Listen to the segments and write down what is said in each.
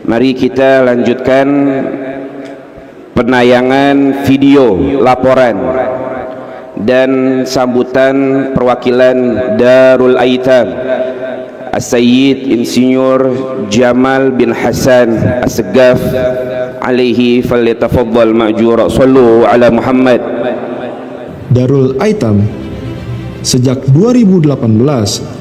Mari kita lanjutkan penayangan video laporan dan sambutan perwakilan Darul Aitam As-Sayyid Insinyur Jamal bin Hasan As-Segaf alaihi falyatafaddal ma'jura. Sallu ala Muhammad. Darul Aitam sejak 2018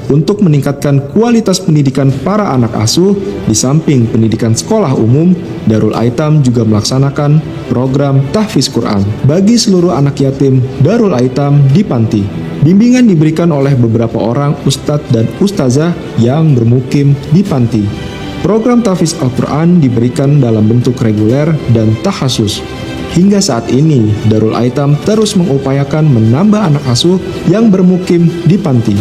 untuk meningkatkan kualitas pendidikan para anak asuh. Di samping pendidikan sekolah umum, Darul Aitam juga melaksanakan program tahfiz Quran bagi seluruh anak yatim Darul Aitam di panti. Bimbingan diberikan oleh beberapa orang ustadz dan ustazah yang bermukim di panti. Program tahfiz Al-Quran diberikan dalam bentuk reguler dan takhasus. Hingga saat ini, Darul Aitam terus mengupayakan menambah anak asuh yang bermukim di panti.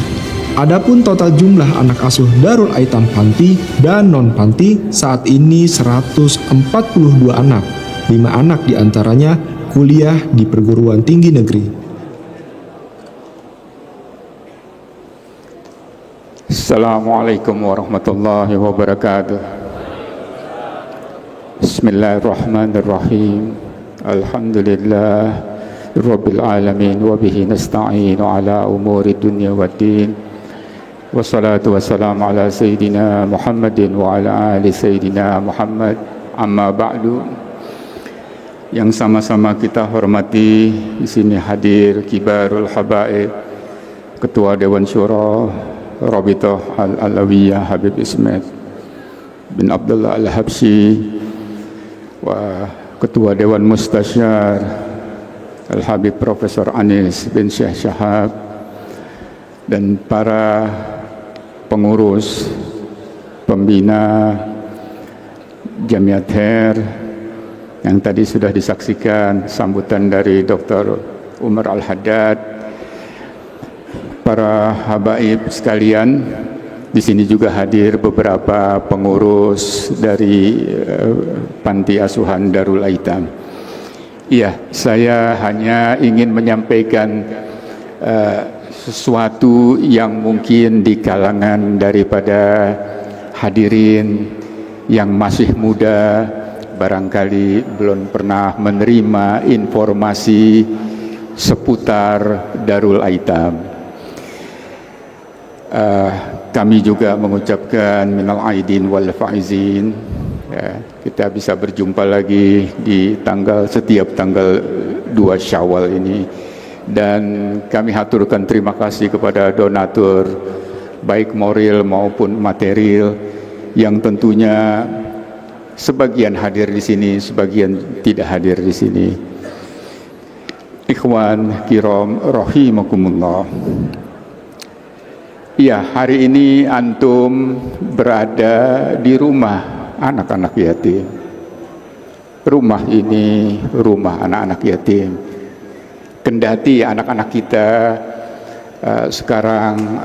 Adapun total jumlah anak asuh Darul Aitam panti dan non-panti saat ini 142 anak. 5 anak diantaranya kuliah di perguruan tinggi negeri. Assalamualaikum warahmatullahi wabarakatuh. Bismillahirrahmanirrahim. Alhamdulillah Rabbil alamin wa bihi nasta'inu ala umuri dunya waddin. Wassalatu wassalamu ala Sayyidina Muhammadin wa ala ali Sayyidina Muhammad. Amma ba'du. Yang sama-sama kita hormati, di sini hadir Kibarul Habaib, Ketua Dewan Syura Rabithah Al-Alawiyah Habib Ismail bin Abdullah Al-Habsyi, wa Ketua Dewan Mustasyar Al-Habib Profesor Anis bin Syekh Syahab, dan para pengurus, pembina Jamiat Khair yang tadi sudah disaksikan sambutan dari Dr. Umar Al-Haddad, para habaib sekalian. Di sini juga hadir beberapa pengurus dari panti asuhan Darul Aitam. Iya, saya hanya ingin menyampaikan sesuatu yang mungkin di kalangan daripada hadirin yang masih muda barangkali belum pernah menerima informasi seputar Darul Aitam. Kami juga mengucapkan minal aidin wal faizin. Kita bisa berjumpa lagi di setiap tanggal 2 Syawal ini, dan kami haturkan terima kasih kepada donatur baik moral maupun material yang tentunya sebagian hadir di sini, sebagian tidak hadir di sini. Ikhwan kiram rahimakumullah. Ya, hari ini antum berada di rumah anak-anak yatim. Rumah ini rumah anak-anak yatim. Kendati anak-anak kita sekarang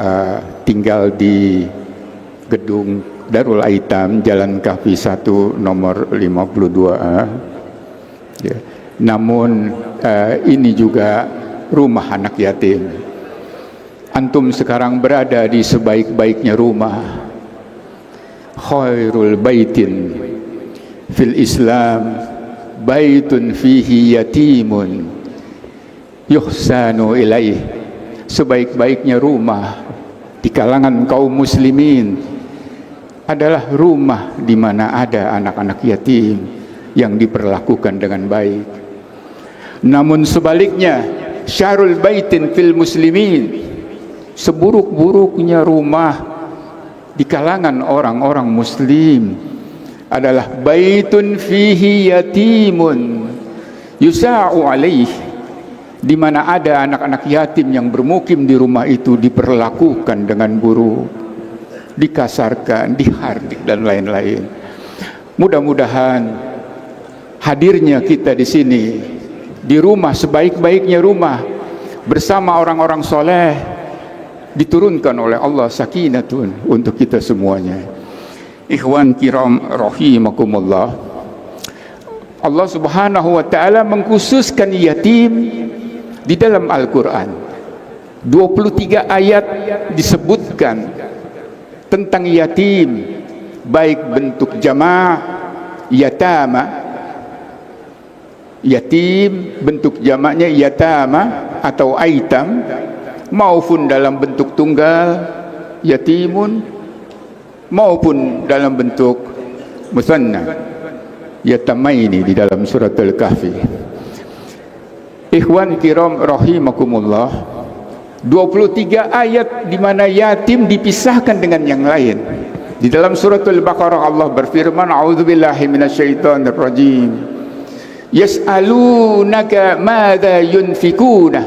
tinggal di gedung Darul Aitam, Jalan Kahfi 1 nomor 52A. Ya. Namun ini juga rumah anak yatim. Antum sekarang berada di sebaik-baiknya rumah. Khairul baitin fil Islam baitun fihi yatimun yuhsanu ilaih. Sebaik-baiknya rumah di kalangan kaum muslimin adalah rumah di mana ada anak-anak yatim yang diperlakukan dengan baik. Namun sebaliknya, syarul baitin fil muslimin, seburuk-buruknya rumah di kalangan orang-orang muslim adalah baitun fihi yatimun yusa'u alaih, di mana ada anak-anak yatim yang bermukim di rumah itu diperlakukan dengan buruk, dikasarkan, dihardik dan lain-lain. Mudah-mudahan hadirnya kita di sini, di rumah sebaik-baiknya rumah bersama orang-orang soleh, diturunkan oleh Allah sakinatun untuk kita semuanya. Ikhwan kiram rahimakumullah. Allah Subhanahu wa taala mengkhususkan yatim di dalam Al-Qur'an. 23 ayat disebutkan tentang yatim, baik bentuk jamaah yatama, yatim bentuk jamaknya yatama atau aitam, maupun dalam bentuk tunggal yatimun, maupun dalam bentuk musanna yatamaini di dalam surat Al-Kahfi. Ikhwan kiram rahimakumullah, 23 ayat di mana yatim dipisahkan dengan yang lain. Di dalam surat Al-Baqarah Allah berfirman, a'udzubillahi minasyaitonir rajim, yas'alunaka madza yunfikuna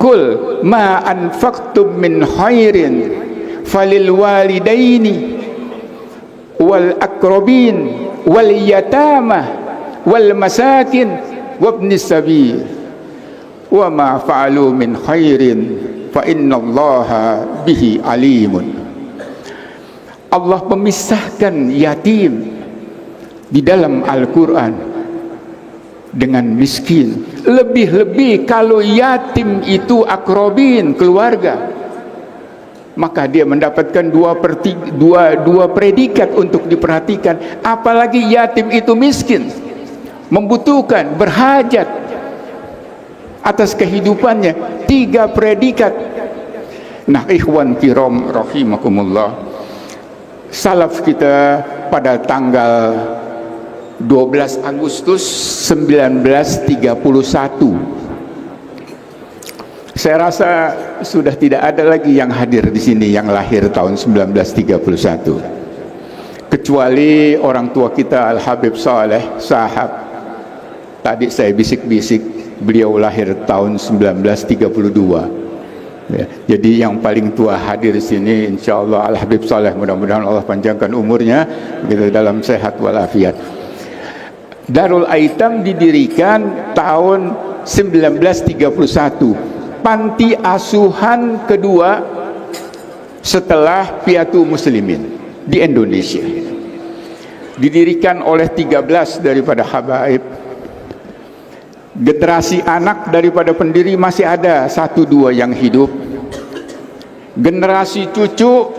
qul ma anfaqtum min khairin falil walidaini wal aqrabin wal yatama wal masakin wabnis sabil wa ma fa'alu min khairin fa innallaha bihi alimun. Allah memisahkan yatim di dalam Al-Quran dengan miskin. Lebih-lebih kalau yatim itu akrobin, keluarga, maka dia mendapatkan dua predikat untuk diperhatikan. Apalagi yatim itu miskin, membutuhkan, berhajat atas kehidupannya, 3 predikat. Nah, ikhwan kiram rahimakumullah, salaf kita pada tanggal 12 Agustus 1931, saya rasa sudah tidak ada lagi yang hadir di sini yang lahir tahun 1931, kecuali orang tua kita Al-Habib Saleh Sahab. Tadi saya bisik-bisik, beliau lahir tahun 1932. Ya, jadi yang paling tua hadir di sini insyaallah Al-Habib Saleh, mudah-mudahan Allah panjangkan umurnya begitu dalam sehat walafiat. Darul Aitam didirikan tahun 1931, panti asuhan kedua setelah Piatu Muslimin di Indonesia. Didirikan oleh 13 daripada habaib. Generasi anak daripada pendiri masih ada 1-2 yang hidup. Generasi cucu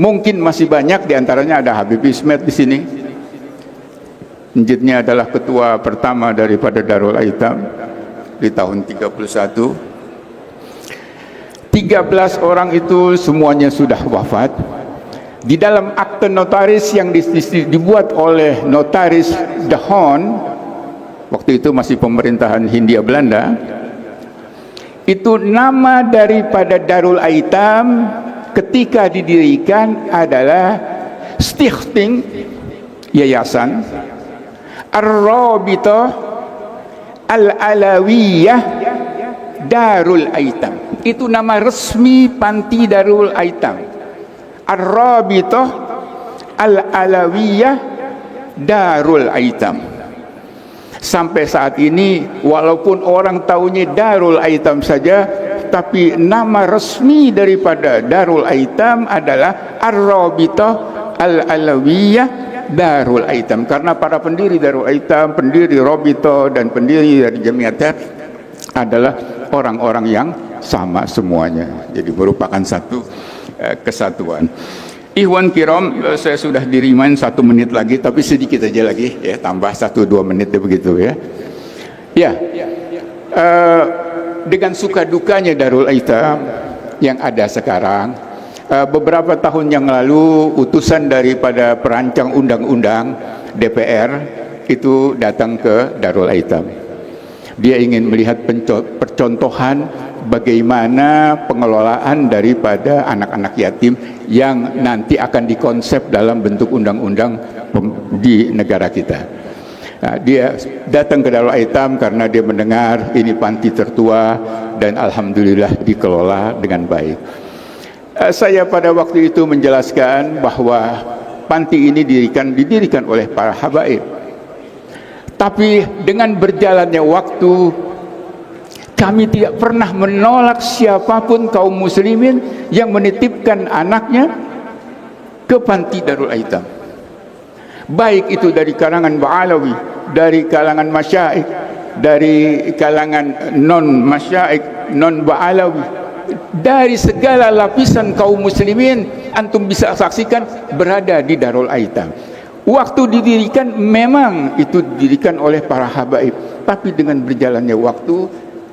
mungkin masih banyak, diantaranya ada Habib Ismet di sini. Njitnya adalah ketua pertama daripada Darul Aitam di tahun 31. 13 orang itu semuanya sudah wafat. Di dalam akte notaris yang dibuat oleh notaris De Haan, waktu itu masih pemerintahan Hindia Belanda, itu nama daripada Darul Aitam ketika didirikan adalah Stichting, yayasan Ar-Rabitah Al-Alawiyah Darul Aitam. Itu nama resmi panti Darul Aitam, Ar-Rabitah Al-Alawiyah Darul Aitam. Sampai saat ini walaupun orang tahunya Darul Aitam saja, tapi nama resmi daripada Darul Aitam adalah Ar-Rabitah Al-Alawiyah Darul Aitam, karena para pendiri Darul Aitam, pendiri Rabitah dan pendiri dari Jamiatat adalah orang-orang yang sama semuanya. Jadi merupakan satu kesatuan. Ikhwan kiram, saya sudah dirimain 1 menit lagi, tapi sedikit aja lagi ya, tambah 1-2 menit ya, begitu ya. Ya, dengan suka dukanya Darul Aitam yang ada sekarang, beberapa tahun yang lalu utusan daripada perancang undang-undang DPR itu datang ke Darul Aitam. Dia ingin melihat percontohan bagaimana pengelolaan daripada anak-anak yatim yang nanti akan dikonsep dalam bentuk undang-undang di negara kita. Nah, dia datang ke Darul Aitam karena dia mendengar ini panti tertua dan alhamdulillah dikelola dengan baik. Saya pada waktu itu menjelaskan bahwa panti ini didirikan oleh para habaib. Tapi dengan berjalannya waktu, kami tidak pernah menolak siapapun kaum muslimin yang menitipkan anaknya ke panti Darul Aitam. Baik itu dari kalangan Ba'alawi, dari kalangan masyaikh, dari kalangan non-masyaikh, non-Ba'alawi, dari segala lapisan kaum muslimin, antum bisa saksikan berada di Darul Aitam. Waktu didirikan memang itu didirikan oleh para habaib, tapi dengan berjalannya waktu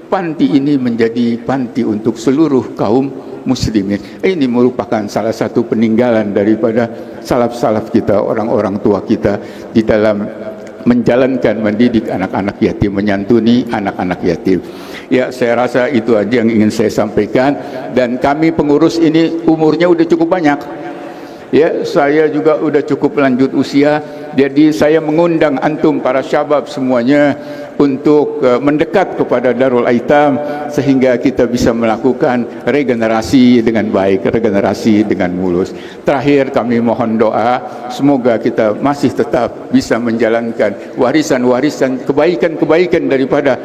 panti ini menjadi panti untuk seluruh kaum muslimin. Ini merupakan salah satu peninggalan daripada salaf-salaf kita, orang-orang tua kita di dalam menjalankan mendidik anak-anak yatim, menyantuni anak-anak yatim. Ya, saya rasa itu aja yang ingin saya sampaikan, dan kami pengurus ini umurnya udah cukup banyak. Ya, saya juga udah cukup lanjut usia, jadi saya mengundang antum para syabab semuanya untuk mendekat kepada Darul Aitam sehingga kita bisa melakukan regenerasi dengan baik, regenerasi dengan mulus. Terakhir kami mohon doa semoga kita masih tetap bisa menjalankan warisan-warisan kebaikan-kebaikan daripada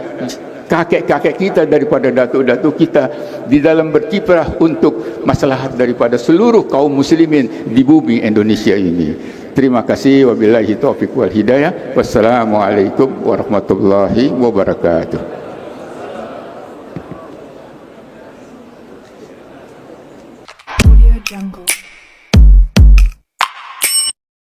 kakek-kakek kita, daripada datuk-datuk kita di dalam berkiprah untuk maslahat daripada seluruh kaum muslimin di bumi Indonesia ini. Terima kasih, wabillahi taufiq wal hidayah. Wassalamualaikum warahmatullahi wabarakatuh. Audio Jungle.